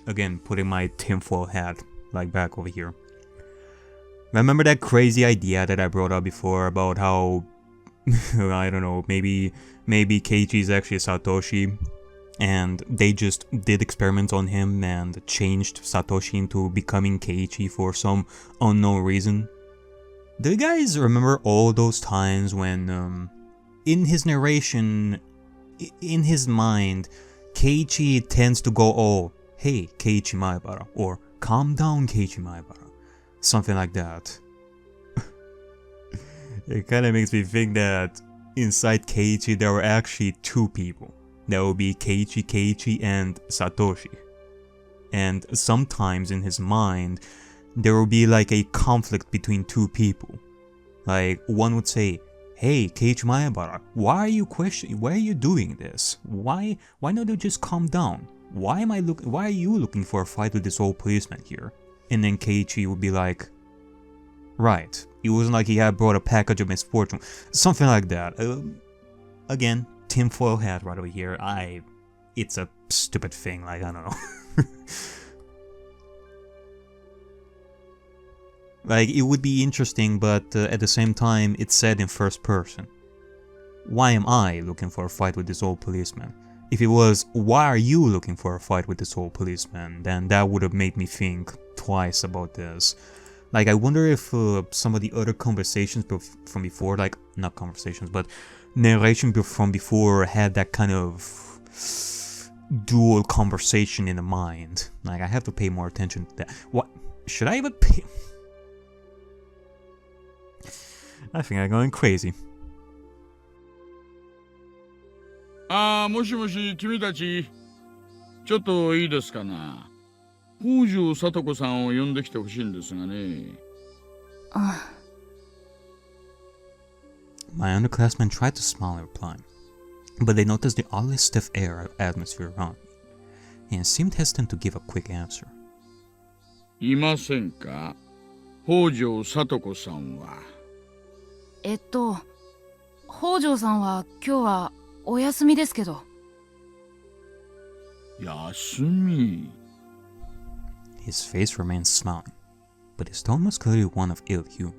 again, putting my tinfoil hat like back over here. Remember that crazy idea that I brought up before about how I don't know, maybe Keiichi is actually Satoshi, and they just did experiments on him and changed Satoshi into becoming Keiichi for some unknown reason. Do you guys remember all those times when, in his narration, in his mind, Keiichi tends to go, oh, hey, Keiichi Maebara, or calm down, Keiichi Maebara, something like that. It kinda makes me think that inside Keiichi there were actually two people. There would be Keiichi and Satoshi. And sometimes in his mind, there will be like a conflict between two people. Like, one would say, hey, Keiichi Maebara, why are you doing this? Why not you just calm down? Why are you looking for a fight with this old policeman here? And then Keiichi would be like, right, it wasn't like he had brought a package of misfortune. Something like that. Again, tinfoil hat right over here. It's a stupid thing, like, I don't know. Like, it would be interesting, but at the same time, it's said in first person. Why am I looking for a fight with this old policeman? If it was, why are you looking for a fight with this old policeman, then that would have made me think twice about this. Like, I wonder if some of the other conversations from before, like, not conversations, but narration from before had that kind of dual conversation in the mind. Like, I have to pay more attention to that. What? Should I even pay? I think I'm going crazy. もしもし、君たち、ちょっといいですかな。北条聡子さんを呼んできてほしいんですがね。My underclassmen tried to smile in reply, but they noticed the oddly stiff air atmosphere around me, and seemed hesitant to give a quick answer. いませんか、北条聡子さんは。北条さんは今日はお休みですけど。休み。His face remained smiling, but his tone was clearly one of ill humor.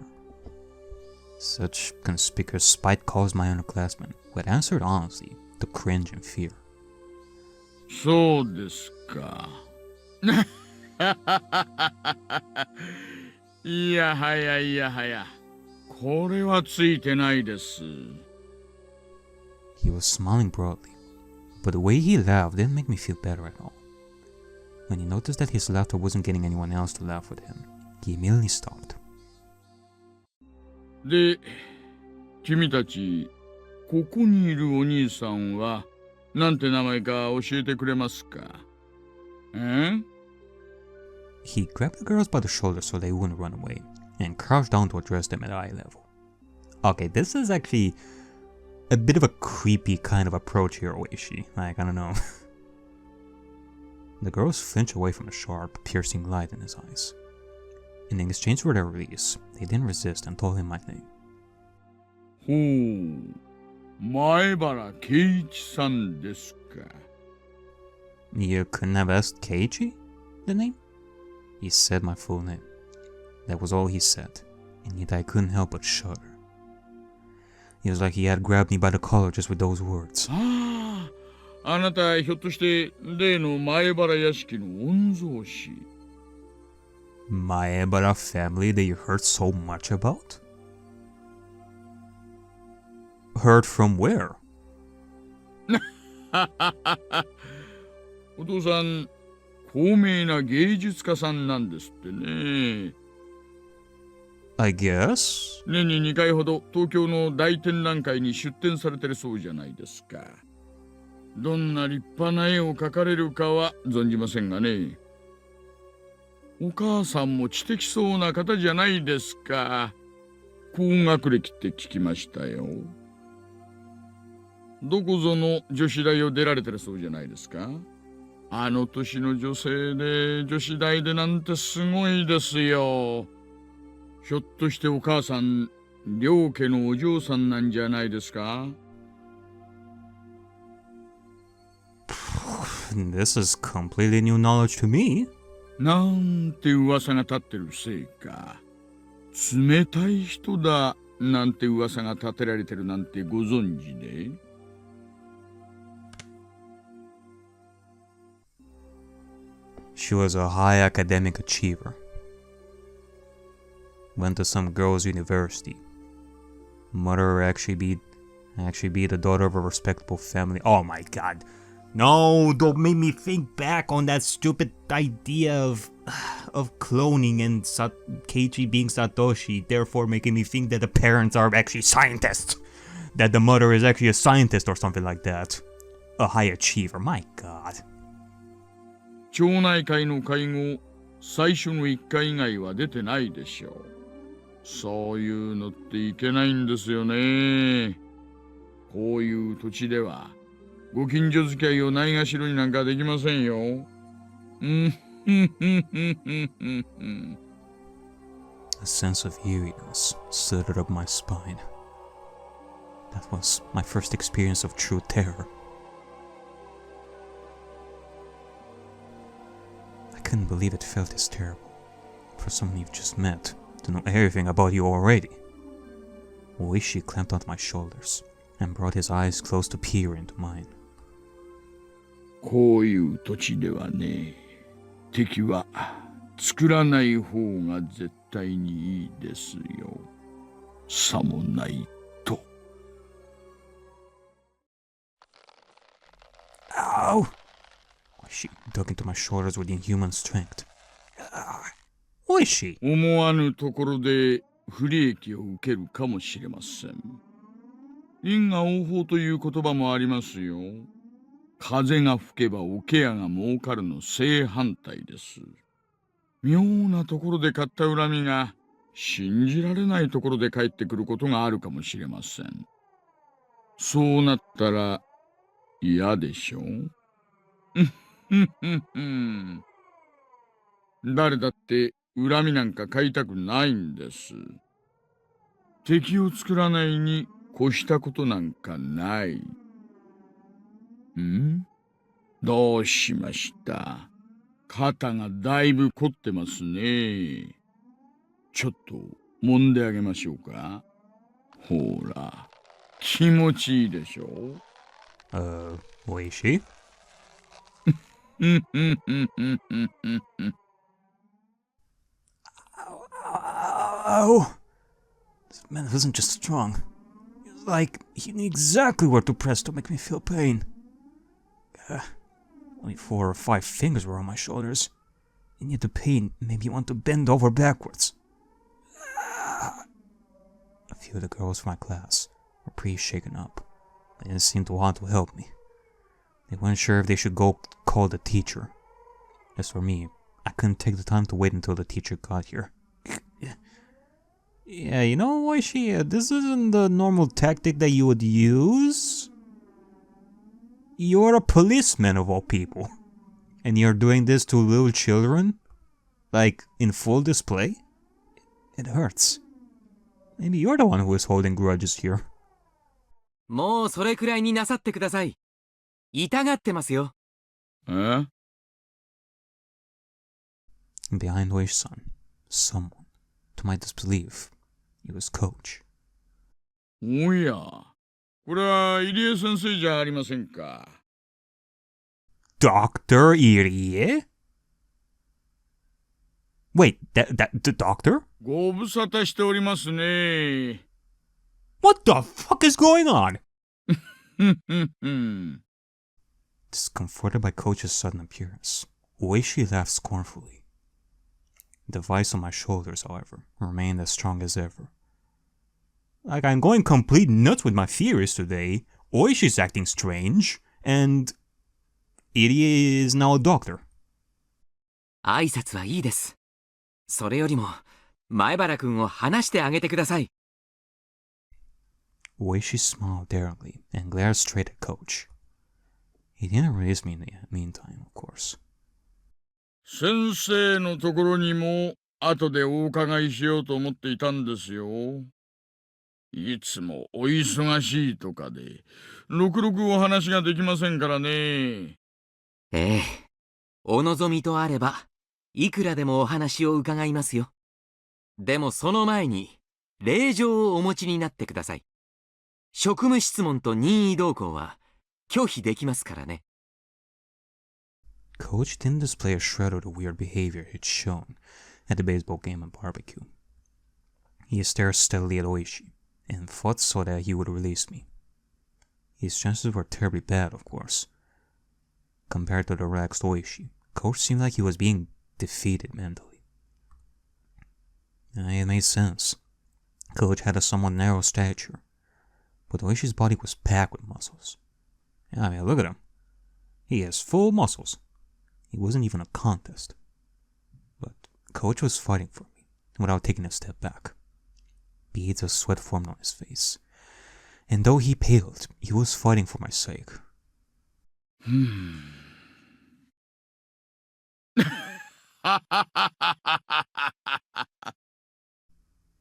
Such conspicuous spite caused my underclassmen, who had answered honestly, to cringe in fear. そうですか。いやはやいやはや。これはついてないです。He was smiling broadly, but the way he laughed didn't make me feel better at all. When he noticed that his laughter wasn't getting anyone else to laugh with him, he immediately stopped. で、君たち、ここにいるお兄さんは、なんて名前か教えてくれますか？He grabbed the girls by the shoulders so they wouldn't run away, and crouched down to address them at eye level. Okay, this is actually a bit of a creepy kind of approach here, Oishi. Like, I don't know. The girls flinched away from the sharp, piercing light in his eyes. In exchange for their release, they didn't resist and told him my name. ほう、前原圭一さんですか。You couldn't have asked Keiichi the name? He said my full name. That was all he said, and yet I couldn't help but shudder. It was like he had grabbed me by the collar just with those words. あなた、ひょっとして例の前原屋敷の御曹司。Maebara family that you heard so much about? Heard from where? お父さん、高名な芸術家さんなんですってね。I guess? 年に2回ほど東京の大展覧会に出展されてるそうじゃないですか。どんな立派な絵を描かれるかは存じませんがね。お母さんも知的そうな方じゃないですか。高学歴って聞きましたよ。どこぞの女子大を出られてるそうじゃないですか。あの年の女性で女子大でなんてすごいですよ。ひょっとしてお母さん、両家のお嬢さんなんじゃないですか。This is completely new knowledge to me. なんて噂が立ってるせいか。冷たい人だなんて噂が立てられてるなんてご存知で？ She was a high academic achiever. Went to some girls' university. Mother actually be the daughter of a respectable family. Oh my god. No, don't make me think back on that stupid idea of cloning and Keiichi being Satoshi, therefore making me think that the parents are actually scientists. That the mother is actually a scientist or something like that. A high achiever, my god. 町内会の会合、最初の1回以外は出てないでしょう。そういうのっていけないんですよね。こういう土地ではご近所付き合いをないがしろになんかできませんよ。A sense of eeriness slithered up my spine. That was my first experience of true terror. I couldn't believe it felt this terrible. For someone you've just met, to know everything about you already. Oishi clamped onto my shoulders and brought his eyes close to peer into mine. こういう土地ではね、敵は作らない方が絶対にいいですよ。さもないと。Ow! Oishi dug into my shoulders with inhuman strength. Oishi! 思わぬところで不利益を受けるかもしれません。因果応報という言葉もありますよ。風が吹けば桶屋が儲かるの正反対です。妙なところで買った恨みが信じられないところで返ってくることがあるかもしれません。そうなったら嫌でしょ？誰だって恨みなんか買いたくないんです。敵を作らないに越したことなんかない。どうしました？肩がだいぶ凝ってますね。ちょっと揉んであげましょうか。ほら、気持ちいいでしょ？ Oishi? Ow! This man isn't just strong. He's like, he knew exactly where to press to make me feel pain. Only 4 or 5 fingers were on my shoulders, and yet the pain made me want to bend over backwards. A few of the girls from my class were pretty shaken up. They didn't seem to want to help me. They weren't sure if they should go call the teacher. As for me, I couldn't take the time to wait until the teacher got here. Yeah, you know, Oishi, this isn't the normal tactic that you would use. You're a policeman of all people. And you're doing this to little children? Like, in full display? It hurts. Maybe you're the one who is holding grudges here. もうそれくらいになさってください。痛がってますよ。え？ Behind Oishi-san, someone, to my disbelief, he was coach. おや、これは入江先生じゃありませんか。Dr. Irie? Wait, the doctor? ご無沙汰しておりますね。What the fuck is going on? Discomforted by Coach's sudden appearance, Oishi laughed scornfully. The vice on my shoulders, however, remained as strong as ever. Like, I'm going complete nuts with my theories today. Oishi's acting strange, and Irie is now a doctor. 挨拶はいいです。それよりも、前原くんを話してあげてください。Oishi smiled darkly and glared straight at Coach. He didn't release me in the meantime, of course. 先生のところにも後でお伺いしようと思っていたんですよ。いつもお忙しいとかでろくろくお話ができませんからね。ええ。お望みとあれば、いくらでもお話を伺いますよ。でもその前に、令状をお持ちになってください。職務質問と任意同行は、拒否できますからね。Coach didn't display a shred of the weird behavior he'd shown at the baseball game and barbecue. He stared steadily at Oishi, and thought so that he would release me. His chances were terribly bad, of course. Compared to the relaxed Oishi, Coach seemed like he was being defeated mentally. It made sense. Coach had a somewhat narrow stature, but Oishi's body was packed with muscles. I mean, look at him. He has full muscles. It wasn't even a contest. But Coach was fighting for me, without taking a step back. Beads of sweat formed on his face. And though he paled, he was fighting for my sake.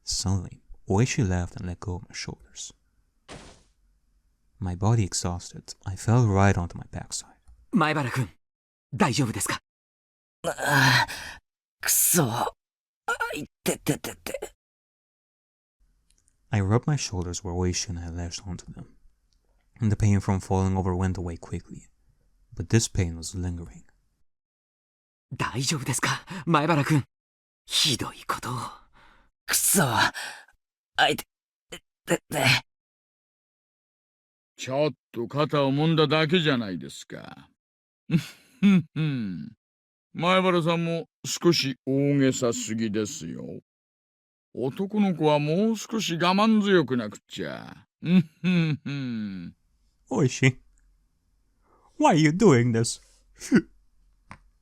Suddenly, Oishi laughed and let go of my shoulders. My body exhausted, I fell right onto my backside. 前原くん、大丈夫ですか？くそ。いってててて。I rubbed my shoulders where Oishi and I latched onto them, and the pain from falling over went away quickly. But this pain was lingering. 大丈夫ですか？前原くん。ひどいことを。くそ。いてて。ちょっと肩を揉んだだけじゃないですか。前原さんも少し大げさすぎですよ。男の子はもう少し我慢強くなくっちゃ。Oishi, why are you doing this?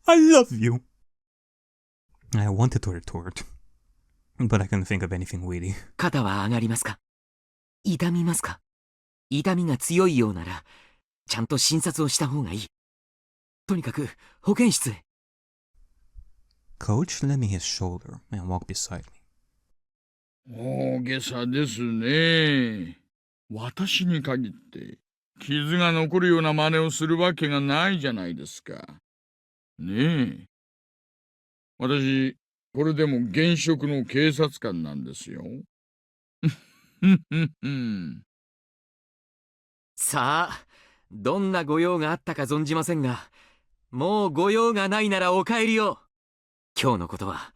I love you. I wanted to retort, but I couldn't think of anything witty. 肩は上がりますか？痛みますか？痛みが強いようなら、ちゃんと診察をした方がいい。とにかく、保健室へ。Coach lent me his shoulder and walked beside me. 大げさですね。私に限って傷が残るような真似をするわけがないじゃないですか。ねえ。私、これでも現職の警察官なんですよ。さあ、どんなご用があったか存じませんが、もうご用がないならお帰りを。今日のことは、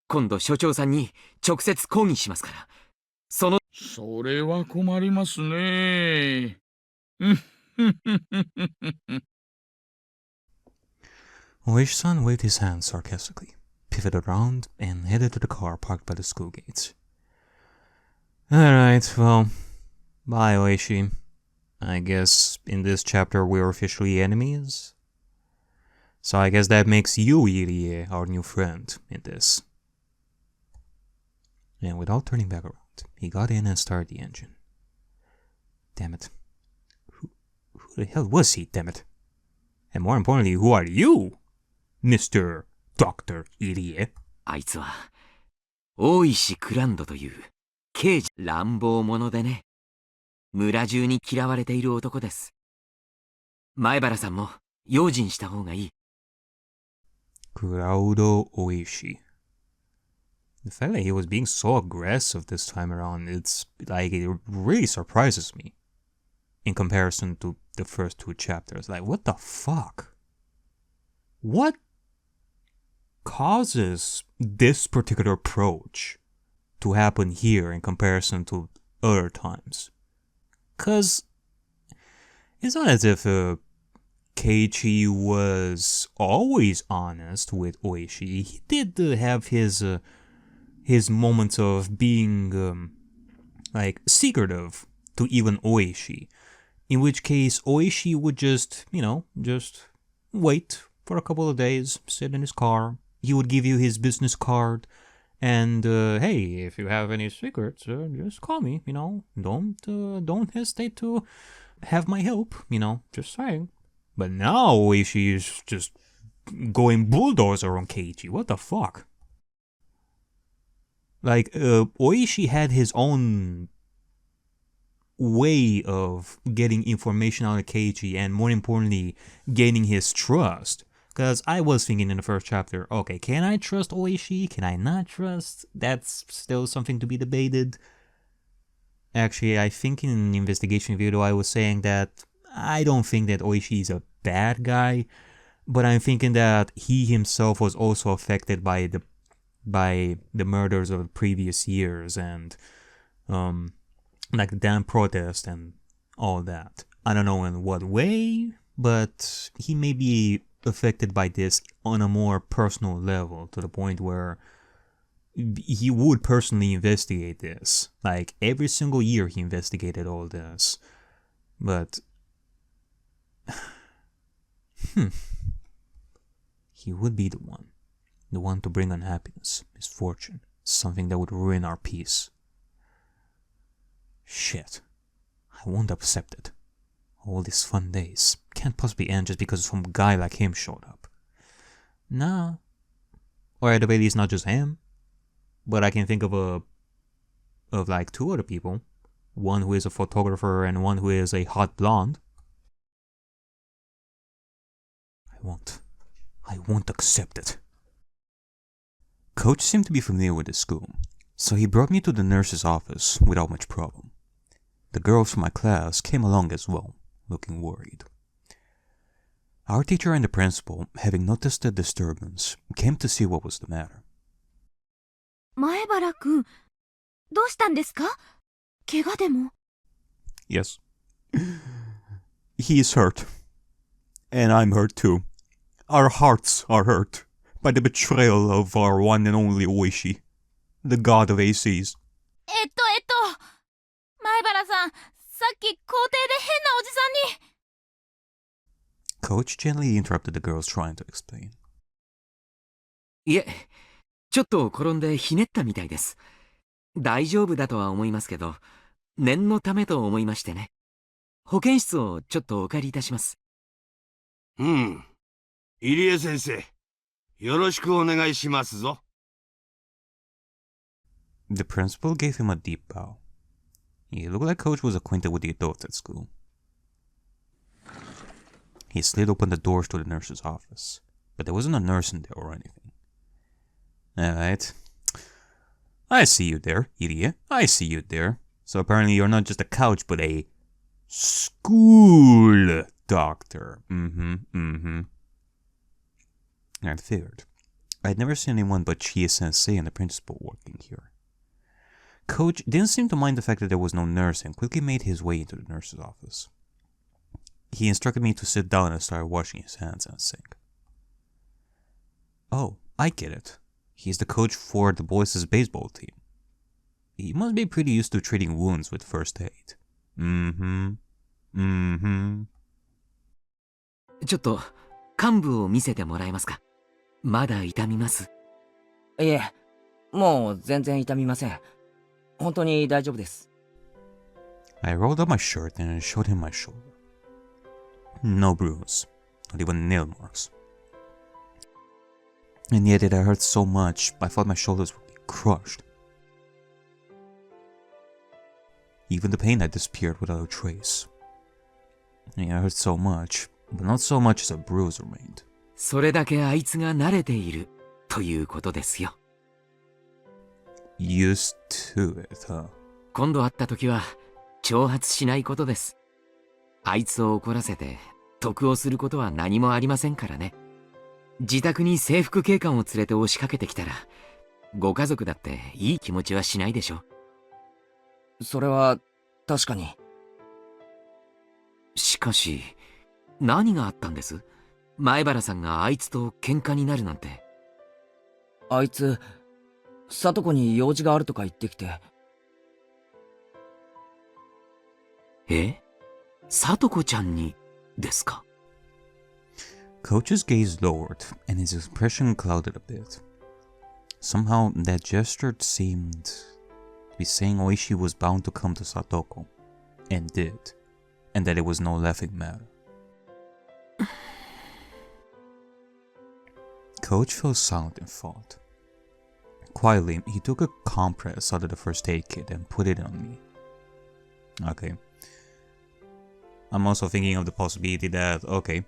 今度所長さんに直接抗議しますから。それは困りますね。Oishi-san waved his hand sarcastically, pivoted around, and headed to the car parked by the school gates. Alright, well, bye Oishi. I guess in this chapter we're officially enemies? So I guess that makes you, Irie, our new friend in this. And without turning back around, he got in and started the engine. Damn it. Who the hell was he, damn it? And more importantly, who are you, Mr. Dr. Irie? あいつは、大石クランドという刑事乱暴者でね。村中に嫌われている男です。前原さんも用心した方がいい。Kuraudo Oishi. The fact that he was being so aggressive this time around, it's like it really surprises me. In comparison to the first two chapters. Like, what the fuck? What causes this particular approach to happen here in comparison to other times? Cause it's not as if Keiichi was always honest with Oishi. He did have his moments of being like secretive to even Oishi. In which case Oishi would just wait for a couple of days, sit in his car. He would give you his business card. And hey, if you have any secrets, just call me. Don't hesitate to have my help. Just saying. But now Oishi is just going bulldozer on Keiichi. What the fuck? Like Oishi had his own way of getting information out of Keiichi and more importantly, gaining his trust. Because I was thinking in the first chapter, okay, can I trust Oishi? Can I not trust? That's still something to be debated. Actually, I think in an investigation video I was saying that I don't think that Oishi is a bad guy, but I'm thinking that he himself was also affected by the murders of the previous years and like the damn protest and all that. I don't know in what way, but he may be affected by this on a more personal level to the point where he would personally investigate this. Like every single year he investigated all this. But he would be the one to bring unhappiness, misfortune, something that would ruin our peace. Shit, I won't accept it. All these fun days can't possibly end just because some guy like him showed up. Nah. Or at the very least not just him. But I can think of like two other people. One who is a photographer and one who is a hot blonde. I won't accept it. Coach seemed to be familiar with the school, so he brought me to the nurse's office without much problem. The girls from my class came along as well, looking worried. Our teacher and the principal, having noticed the disturbance, came to see what was the matter. 前原くん、どうしたんですか？怪我でも。Yes. He is hurt. And I'm hurt too. Our hearts are hurt by the betrayal of our one and only Oishi, the god of ACs. 前原さん、さっき校庭で変なおじさんに。Coach gently interrupted the girls trying to explain. いえ、ちょっと転んでひねったみたいです。大丈夫だとは思いますけど、念のためと思いましてね。保健室をちょっとお借りいたします。うん。入江先生、よろしくお願いしますぞ。The principal gave him a deep bow. He looked like Coach was acquainted with the adults at school. He slid open the doors to the nurse's office, but there wasn't a nurse in there or anything. Alright. I see you there, idiot. I see you there. So apparently you're not just a couch, but a school doctor. I figured. I'd never seen anyone but Chie-sensei and the principal working here. Coach didn't seem to mind the fact that there was no nurse and quickly made his way into the nurse's office. He instructed me to sit down and start washing his hands in a sink. Oh, I get it. He's the coach for the boys' baseball team. He must be pretty used to treating wounds with first aid. ちょっと、患部を見せてもらえますか？まだ痛みます？いえ、もう全然痛みません。本当に大丈夫です。I rolled up my shirt and showed him my shoulder. No bruise, not even nail marks. And yet it hurt so much, I thought my shoulders would be crushed. Even the pain had disappeared without a trace. It hurt so much, but not so much as a bruise remained. それだけあいつが慣れているということですよ。Used to it, huh? 今度会った時は挑発しないことです。あいつを怒らせて得をすることは何もありませんからね。自宅に制服警官を連れて押しかけてきたら、ご家族だっていい気持ちはしないでしょ。それは確かに。しかし、何があったんです？前原さんがあいつと喧嘩になるなんて。あいつ、里子に用事があるとか言ってきて。え？里子ちゃんにですか？ Coach's gaze lowered, and his expression clouded a bit. Somehow, that gesture seemed to be saying Oishi was bound to come to Satoko, and did, and that it was no laughing matter. Coach fell silent in thought. Quietly, he took a compress out of the first aid kit and put it on me. Okay, I'm also thinking of the possibility that, okay,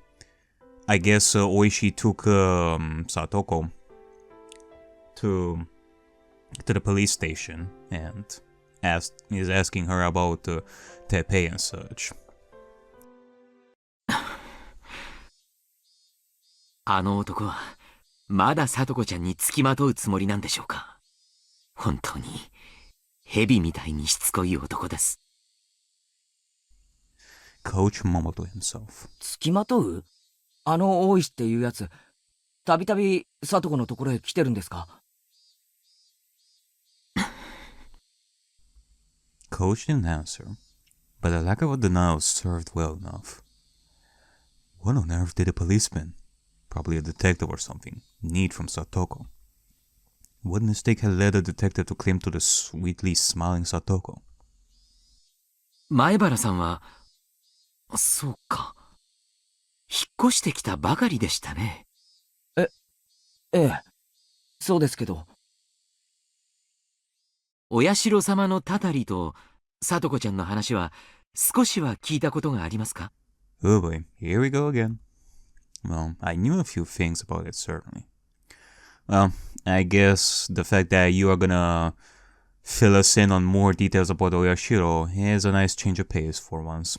I guess Oishi took Satoko to the police station and is asking her about Teppei and such. あの男はまだ聡子ちゃんに付きまとうつもりなんでしょうか。本当に蛇みたいにしつこい男です。Coach Momoto himself. 付きまとう？あの大石っていうやつ、たびたび聡子のところへ来てるんですか？ Coach didn't answer, but the lack of a denial served well enough. What on earth did a policeman, probably a detective or something, need from Satoko? What mistake had led the detective to claim to the sweetly smiling Satoko? 前原さんは、そうか。引っ越してきたばかりでしたね。ええ、そうですけど。お社様のたたりと聡子ちゃんの話は少しは聞いたことがありますか？ Oh boy, here we go again. Well, I knew a few things about it, certainly. Well, I guess the fact that you are gonna fill us in on more details about Oyashiro is a nice change of pace for once.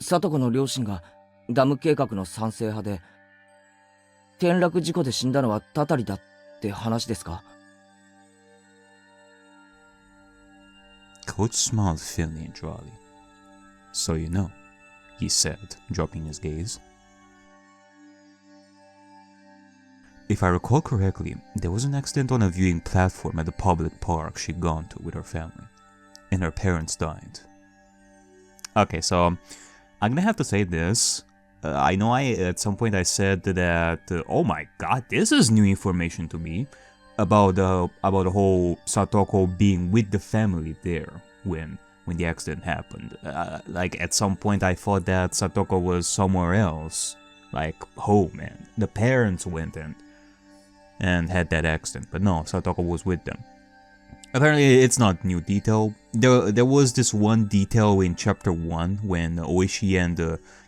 聡子の両親がダム計画の賛成派で、転落事故で死んだのはたたりだって話ですか？ Coach smiled thinly and dryly. So you know, he said, dropping his gaze. If I recall correctly, there was an accident on a viewing platform at the public park she'd gone to with her family, and her parents died. Okay, so I'm gonna have to say this. I know at some point I said that, oh my god, this is new information to me about the whole Satoko being with the family there when the accident happened. Like at some point I thought that Satoko was somewhere else, like home, and the parents went and had that accident, but no, Satoko was with them. Apparently it's not new detail. There was this one detail in chapter 1 when Oishi and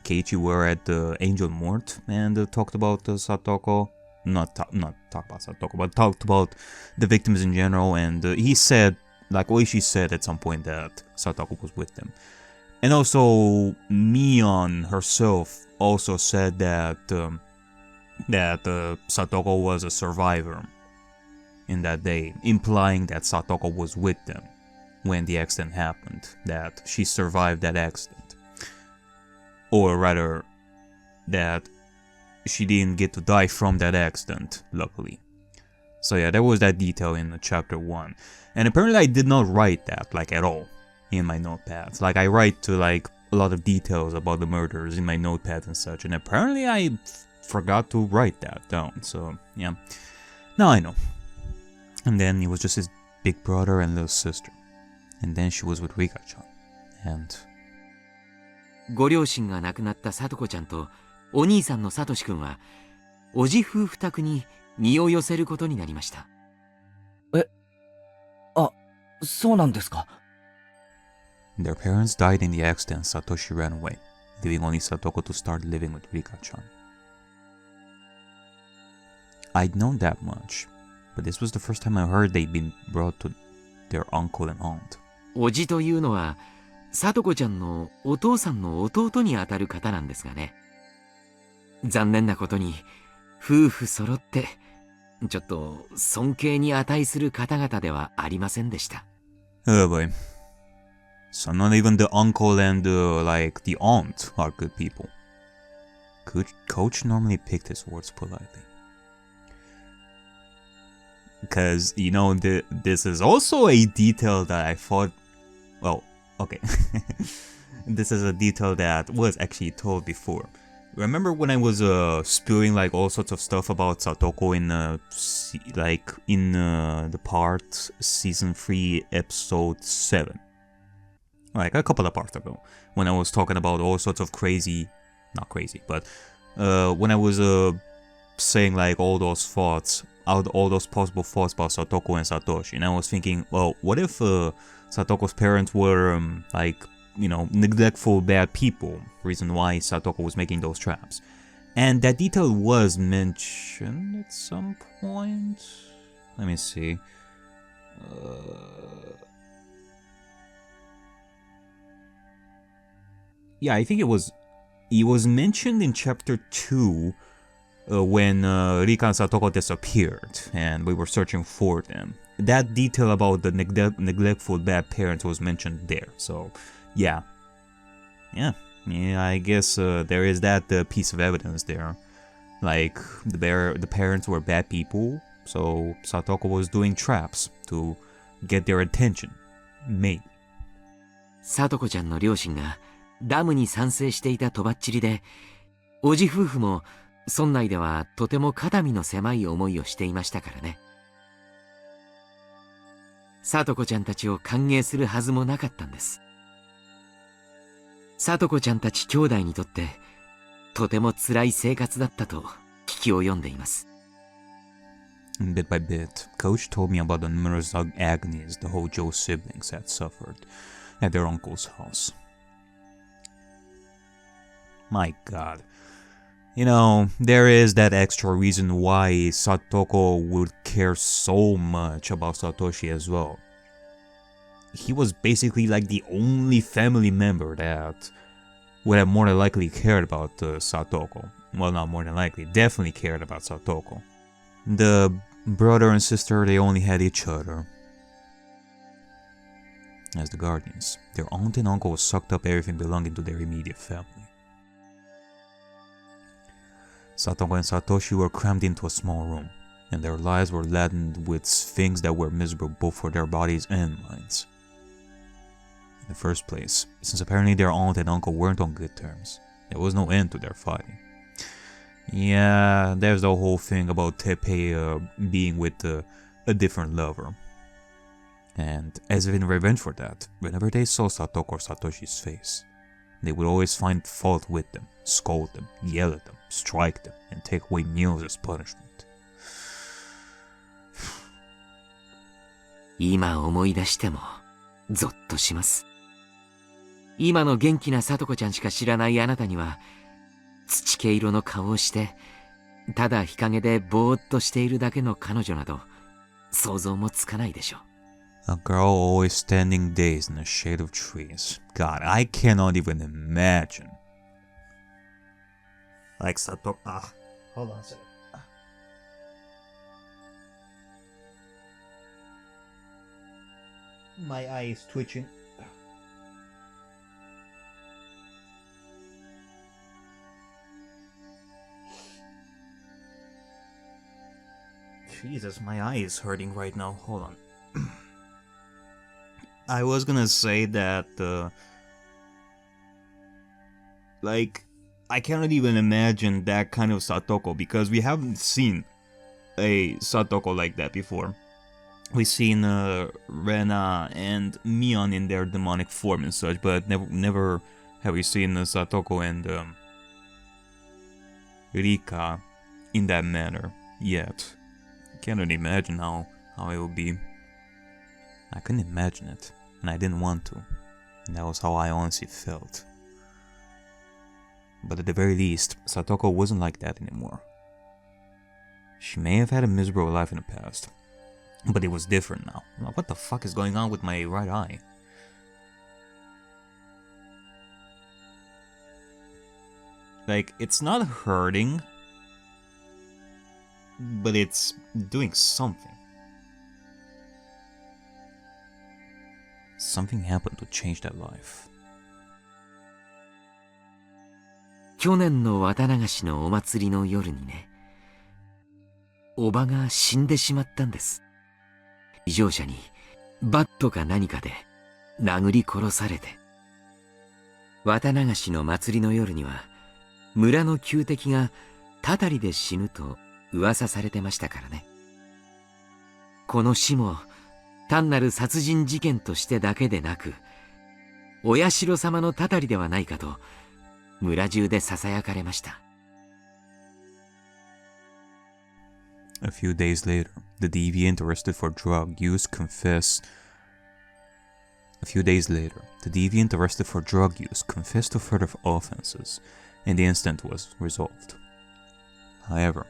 Keiichi were at the Angel Mort and talked about Satoko. Not talk about Satoko, but talked about the victims in general, and he said, like Oishi said at some point, that Satoko was with them. And also Mion herself also said that Satoko was a survivor in that day, implying that Satoko was with them when the accident happened, that she survived that accident. Or rather, that she didn't get to die from that accident, luckily. So yeah, there was that detail in chapter 1. And apparently I did not write that, like, at all in my notepads. Like, I write like a lot of details about the murders in my notepads and such, and apparently I forgot to write that down, so yeah. Now I know. And then it was just his big brother and little sister. And then she was with Rika-chan. And... ご両親が亡くなった聡子ちゃんとお兄さんの聡くんはおじ夫婦宅に身を寄せることになりました。え、あ、そうなんですか。Their parents died in the accident. Satoshi ran away, leaving only Satoko to start living with Rika-chan. I'd known that much, but this was the first time I heard they'd been brought to their uncle and aunt. おじというのは聡子ちゃんのお父さんの弟にあたる方なんですがね。残念なことに夫婦揃ってちょっと尊敬に値する方々ではありませんでした。Oh boy. So not even the uncle and like the aunt are good people. Coach normally picked his words politely. Because, you know, this is also a detail that I thought... Well, okay. This is a detail that was actually told before. Remember when I was spewing like all sorts of stuff about Satoko in the part season 3 episode 7? Like a couple of parts ago, when I was talking about all sorts of crazy... Not crazy, but when I was saying like all those thoughts... all those possible thoughts about Satoko and Satoshi, and I was thinking, well, what if Satoko's parents were like neglectful bad people, reason why Satoko was making those traps. And that detail was mentioned at some point. Let me see. Yeah, I think it was mentioned in chapter 2 when Rika and Satoko disappeared and we were searching for them. That detail about the neglectful bad parents was mentioned there. So, yeah, I guess there is that piece of evidence there. Like, the parents were bad people, so Satoko was doing traps to get their attention. Maybe. さとこちゃんの両親がダムに賛成していたとばっちりで、おじ夫婦も村内ではとても肩身の狭い思いをしていましたからね。さとこちゃんたちを歓迎するはずもなかったんです。さとこちゃんたち兄弟にとってとても辛い生活だったと聞きを読んでいます。Bit by bit, Coach told me about the numerous agonies the Hojo siblings had suffered at their uncle's house. My god. There is that extra reason why Satoko would care so much about Satoshi as well. He was basically like the only family member that would have more than likely cared about Satoko. Well, not more than likely, definitely cared about Satoko. The brother and sister, they only had each other as the guardians. Their aunt and uncle sucked up everything belonging to their immediate family. Satoko and Satoshi were crammed into a small room, and their lives were laden with things that were miserable both for their bodies and minds. In the first place, since apparently their aunt and uncle weren't on good terms, there was no end to their fighting. Yeah, there's the whole thing about Teppei being with a different lover. And as if in revenge for that, whenever they saw Satoko or Satoshi's face, they would always find fault with them, scold them, yell at them, strike them, and take away meals as punishment. 今思い出してもゾッとします。今の元気なさとこちゃんしか知らないあなたには、土毛色の顔をして、ただ日陰でぼーっとしているだけの彼女など、想像もつかないでしょう。A girl always standing dazed in the shade of trees. God, I cannot even imagine. Like Satoko. Hold on a second. My eye is twitching. Jesus, my eye is hurting right now. Hold on. I was gonna say that, I cannot even imagine that kind of Satoko because we haven't seen a Satoko like that before. We've seen Rena and Mion in their demonic form and such, but never have we seen Satoko and Rika in that manner yet. I cannot imagine how it would be. I couldn't imagine it, and I didn't want to. And that was how I honestly felt. But at the very least, Satoko wasn't like that anymore. She may have had a miserable life in the past, but it was different now. What the fuck is going on with my right eye? Like, it's not hurting, but it's doing something. Something happened to change that life. 去年の綿流しのお祭りの夜にね、おばが死んでしまったんです。異常者にバットか何かで殴り殺されて。綿流しの祭りの夜には村の旧敵がたたりで死ぬと噂されてましたからね。この死も単なる殺人事件としてだけでなく、お社様のたたりではないかと村中でささやかれました。A few days later, the deviant arrested for drug use confessed A few days later, the deviant arrested for drug use confessed to further offenses, and the incident was resolved. However,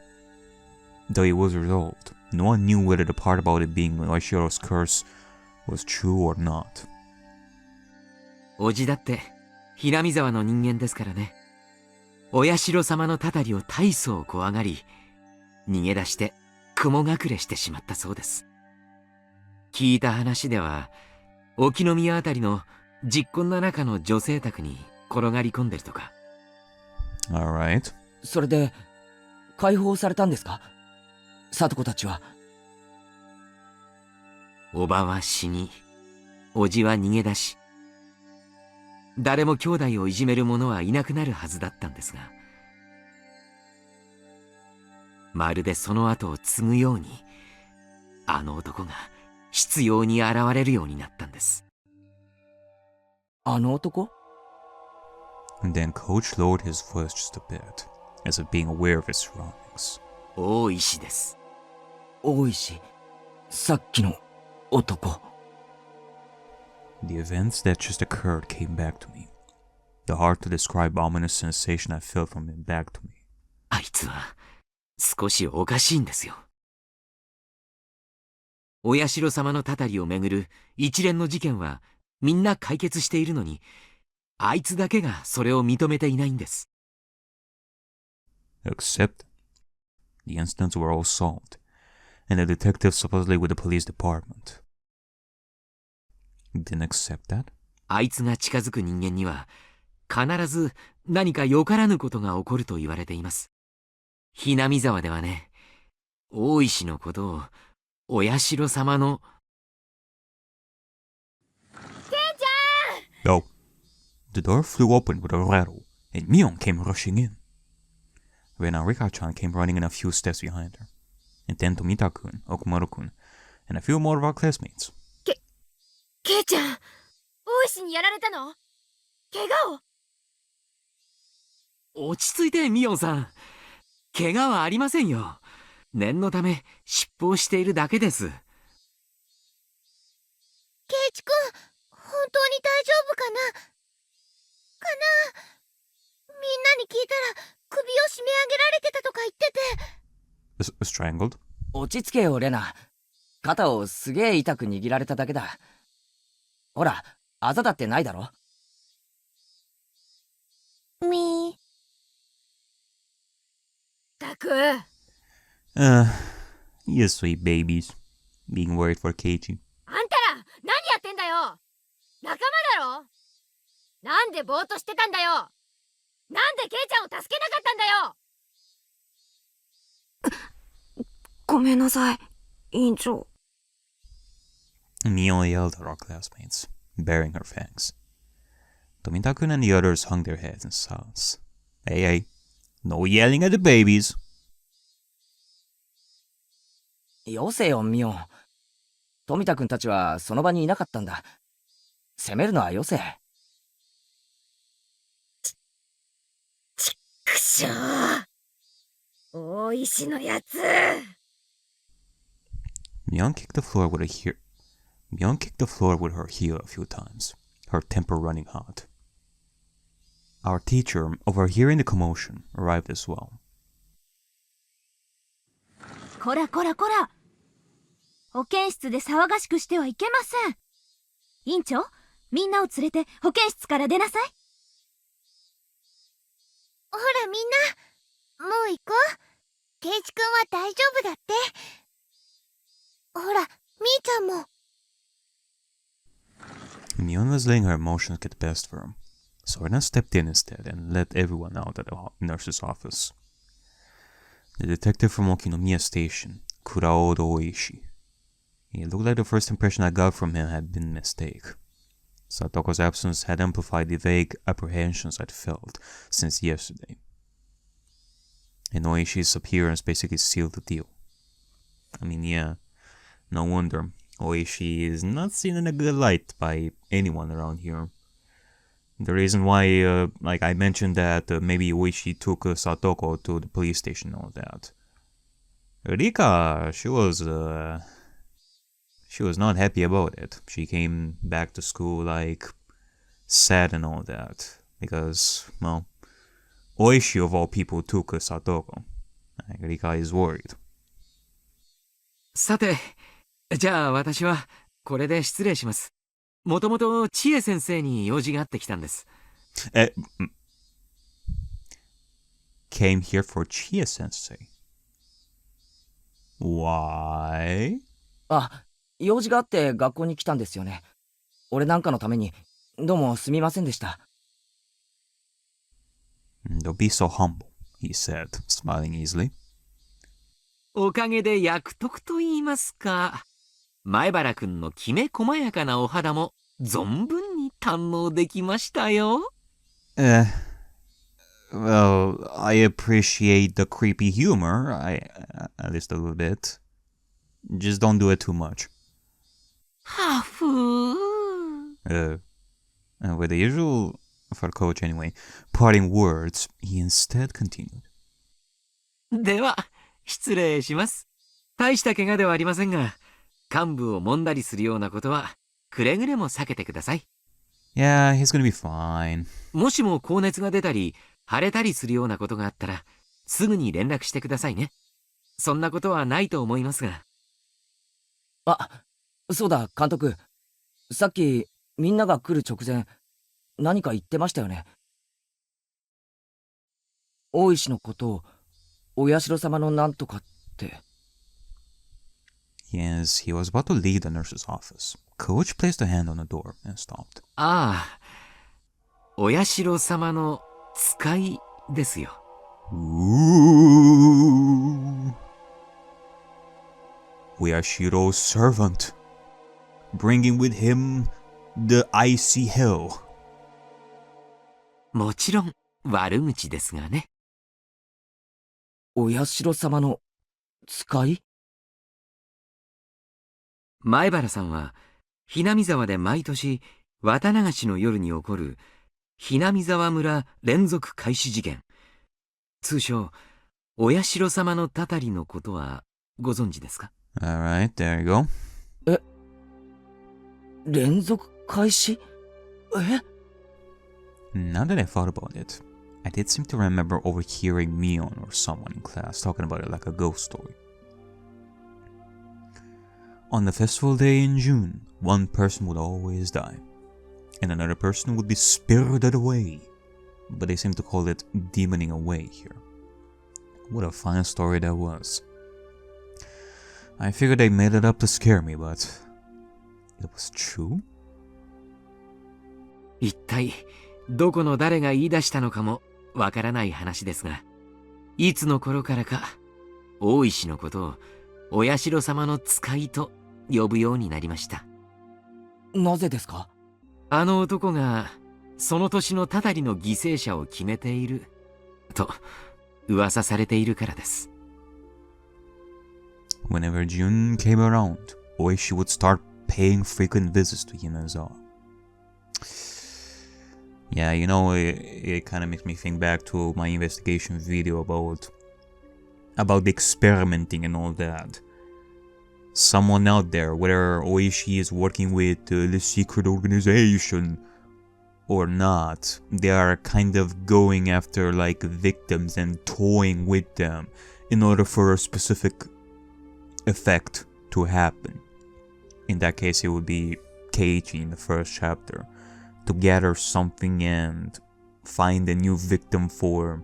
though it was resolved, no one knew whether the part about it being Oishiro's curse was true or not. おじだってHinamizawaの人間ですからね。お社様のたたりを大層怖がり、逃げ出して雲隠れしてしまったそうです。聞いた話では、沖宮あたりの実婚の中の女性宅に転がり込んでるとか。Alright. それで解放されたんですか、里子たちは。おばは死に、おじは逃げ出し、誰も兄弟をいじめる者はいなくなるはずだったんですが、まるでその後を継ぐように、あの男が執拗に現れるようになったんです。あの男？ And then Coach lowered his voice just a bit, as if being aware of his surroundings. 大石です。大石、さっきの男。The events that just occurred came back to me. The hard to describe ominous sensation I felt from him back to me. あいつは少しおかしいんですよ。お社様のたたりをめぐる一連の事件はみんな解決しているのに、あいつだけがそれを認めていないんです。Except, the incidents were all solved, and the detective supposedly with the police department. Didn't accept that? あいつが近づく人間には必ず何かよからぬことが起こると言われています。Hinamizawaではね、大石のことをお社様の。No. The door flew open with a rattle, and Mion came rushing in. Then Ariakey-chan came running in a few steps behind her, and then Tomita-kun, Okumaru-kun, and a few more of our classmates. ケイちゃん、大石にやられたの？怪我を？落ち着いてミオンさん。怪我はありませんよ。念のため湿布をしているだけです。ケイチくん、本当に大丈夫かな？みんなに聞いたら首を絞め上げられてたとか言ってて。Strangled? 落ち着けよ、レナ。肩をすげえ痛く握られただけだ。ほら、あざだってないだろ。みー。たく。You sweet babies. Being worried for Keiichi. あんたら、何やってんだよ。仲間だろ。なんでぼーっとしてたんだよ。なんでケイちゃんを助けなかったんだよ。ごめんなさい、委員長。Mio yelled at our classmates, baring her fangs. Tomita-kun and the others hung their heads in silence. Hey, no yelling at the babies. よせよ、ミオン。富田君たちはその場にいなかったんだ。責めるのはよせ。くしょう。大石のやつ。Mion kicked the floor with her heel a few times, her temper running hot. Our teacher, overhearing the commotion, arrived as well. こらこらこら。保健室で騒がしくしてはいけません。委員長、みんなを連れて保健室から出なさい。ほらみんな、もう行こう。ケイチ君は大丈夫だって。ほら、みーちゃんも。Mion was letting her emotions get the best for him, so Rena stepped in instead and let everyone out at the nurse's office. The detective from Okinomiya Station, Kuraodo Oishi. It looked like the first impression I got from him had been a mistake. Satoko's absence had amplified the vague apprehensions I'd felt since yesterday. And Oishi's appearance basically sealed the deal. I mean, yeah, no wonder. Oishi is not seen in a good light by anyone around here. The reason why, like I mentioned that maybe Oishi took Satoko to the police station and all that. Rika, she She was not happy about it. She came back to school like sad and all that. Because, well, Oishi of all people took Satoko. Rika is worried. さて、じゃあ私はこれで失礼します。もともと千恵先生に用事があってきたんです。Came here for Chie Sensei. Why? あ、用事があって学校に来たんですよね。俺なんかのために、どうもすみませんでした。Don't be so humble, he said, smiling easily. おかげで役得と言いますか。前原くんのきめ細やかなお肌も存分に堪能できましたよ。Well, I appreciate the creepy humor, at least a little bit. Just don't do it too much. はふー。With the usual, for Coach anyway, parting words, he instead continued. では、失礼します。大した怪我ではありませんが、患部を揉んだりするようなことは、くれぐれも避けてください。Yeah, he's gonna be fine. もしも高熱が出たり、腫れたりするようなことがあったら、すぐに連絡してくださいね。そんなことはないと思いますが。あ、そうだ、監督。さっき、みんなが来る直前、何か言ってましたよね。大石のことを、お社様のなんとかって。Yes, he was about to leave the nurse's office. Coach placed a hand on the door and stopped. ああ、お社様の使いですよ。Ooh. Oyashiro's servant, bringing with him the icy hell. もちろん悪口ですがね。お社様の使い？前原さんはHinamizawaで毎年綿流しの夜に起こるHinamizawa村連続開始事件、通称お社様のたたりのことはご存知ですか？ Alright, there you go. 連続開始？Now that I thought about it, I did seem to remember overhearing Mion or someone in class talking about it like a ghost story. On the festival day in June, one person would always die, and another person would be spirited away, but they seem to call it demoning away here. What a fine story that was. I figured they made it up to scare me, but it was true? 一体どこの誰が言い出したのかもわからない話ですが、いつの頃からか大石のことをお社様の使いと呼ぶようになりました。なぜですか？あの男がその年のたたりの犠牲者を決めていると噂されているからです。Whenever June came around, Oishi would start paying frequent visits to Hinamizawa. Yeah, you know, it kind of makes me think back to my investigation video about the experimenting and all that. Someone out there, whether Oishi is working with the secret organization or not, they are kind of going after like victims and toying with them in order for a specific effect to happen. In that case, it would be Keiichi in the first chapter, to gather something and find a new victim for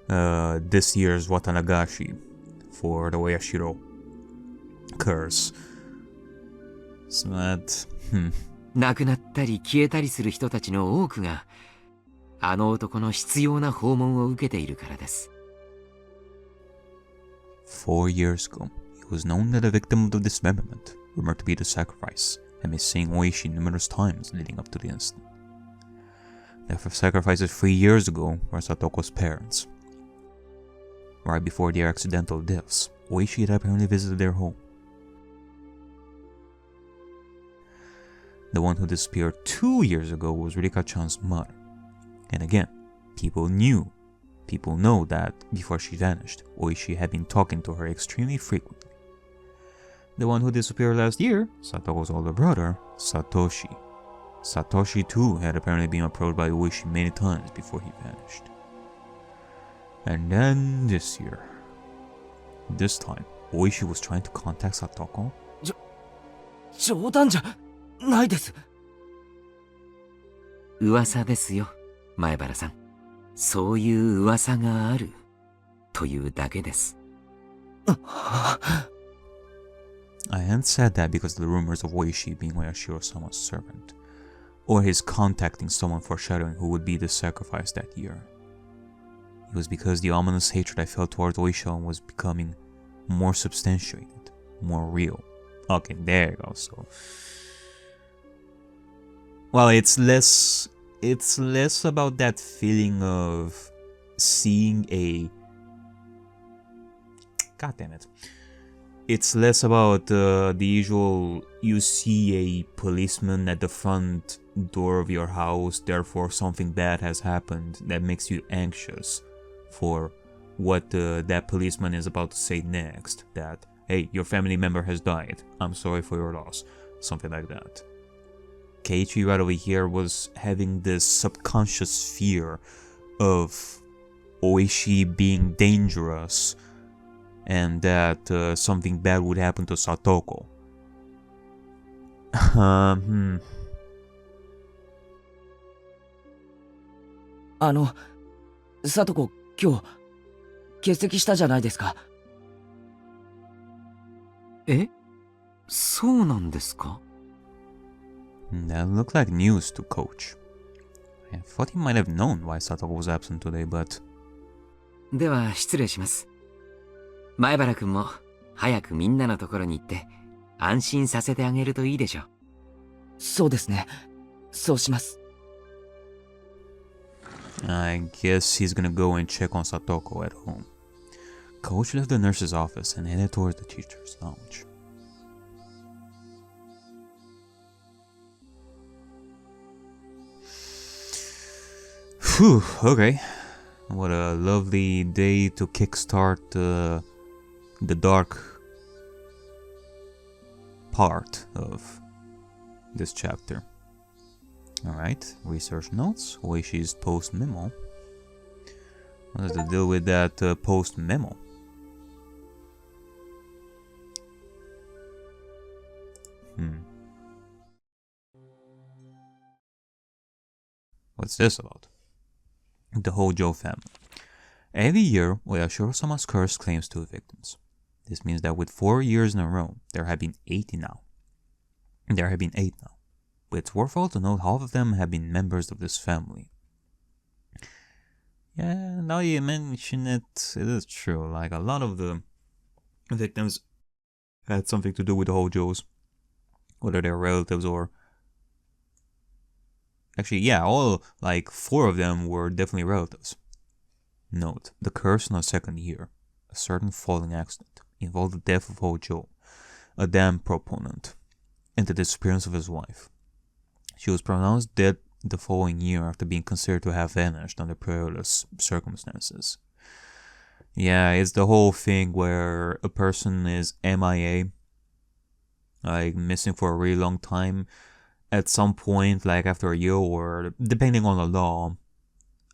this year's Watanagashi, for the Oyashiro curse. So that, 亡くなったり消えたりする人たちの多くがあの男の執拗な訪問を受けているからです。4 years ago, it was known that a victim of the dismemberment, rumored to be the sacrifice, had been seeing Oishi numerous times leading up to the incident. The sacrifices 3 years ago were Satoko's parents. Right before their accidental deaths, Oishi had apparently visited their home. The one who disappeared 2 years ago was Rika-chan's mother. And again, people know that before she vanished, Oishi had been talking to her extremely frequently. The one who disappeared last year, Satoko's older brother, Satoshi. Satoshi too had apparently been approached by Oishi many times before he vanished. And then this year. This time, Oishi was trying to contact Satoko. 冗談じゃないです。噂ですよ、前原さん。そういう噂があるというだけです。I hadn't said that because of the rumors of Oishi being Oyashiro-sama's servant, or his contacting someone foreshadowing who would be the sacrifice that year. It was because the ominous hatred I felt towards Oishi was becoming more substantiated, more real. Okay, there you go. So, well, it's less about that feeling of seeing a. God damn it. It's less about the usual, you see a policeman at the front door of your house, therefore something bad has happened that makes you anxious for what that policeman is about to say next. That, hey, your family member has died, I'm sorry for your loss. Something like that. Keiichi right over here was having this subconscious fear of Oishi being dangerous and that something bad would happen to Satoko. さとこ今日欠席したじゃないですか。え？そうなんですか？ That looked like news to Coach. I thought he might have known why Satoko was absent today, but... では失礼します。前原くんも早くみんなのところに行って安心させてあげるといいでしょう。そうですね。そうします。I guess he's gonna go and check on Satoko at home. Coach left the nurse's office and headed towards the teacher's lounge. Phew, okay. What a lovely day to kickstart the dark part of this chapter. Alright, research notes, Oishi's post memo. What is the deal with that post memo? What's this about? The Hojo family. Every year, Oyashiro-sama's curse claims 2 victims. This means that with 4 years in a row, there have been 8 now. But it's worthwhile to note half of them have been members of this family. Yeah, now you mention it, it is true. Like, a lot of the victims had something to do with the Hojos. Whether they're relatives or... Actually, yeah, all, like, 4 of them were definitely relatives. Note, the curse in the 2nd year, a certain falling accident, involved the death of Hojo, a dam proponent, and the disappearance of his wife. She was pronounced dead the following year after being considered to have vanished under perilous circumstances. Yeah, it's the whole thing where a person is MIA, like missing for a really long time. At some point, like after a year or depending on the law,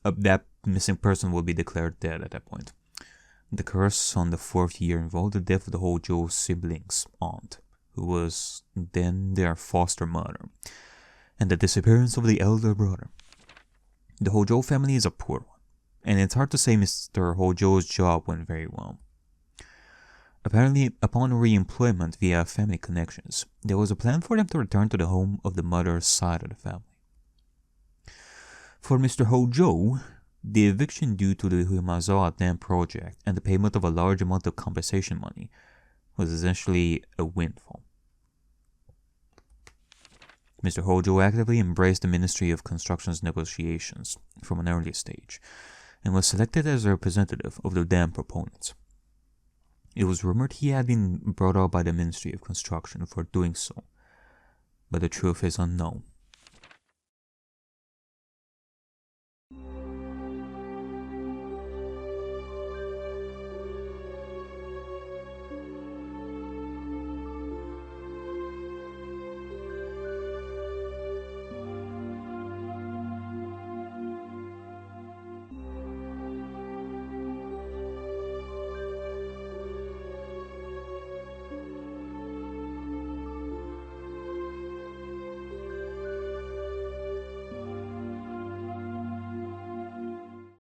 that missing person will be declared dead at that point. The curse on the 4th year involved the death of the Hojo siblings' aunt, who was then their foster mother, and the disappearance of the elder brother. The Hojo family is a poor one, and it's hard to say Mr. Hojo's job went very well. Apparently, upon re-employment via family connections, there was a plan for them to return to the home of the mother's side of the family. For Mr. Hojo, the eviction due to the Hinamizawa dam project and the payment of a large amount of compensation money was essentially a windfall. Mr. Hojo actively embraced the Ministry of Construction's negotiations from an early stage and was selected as a representative of the dam proponents. It was rumored he had been brought out by the Ministry of Construction for doing so, but the truth is unknown.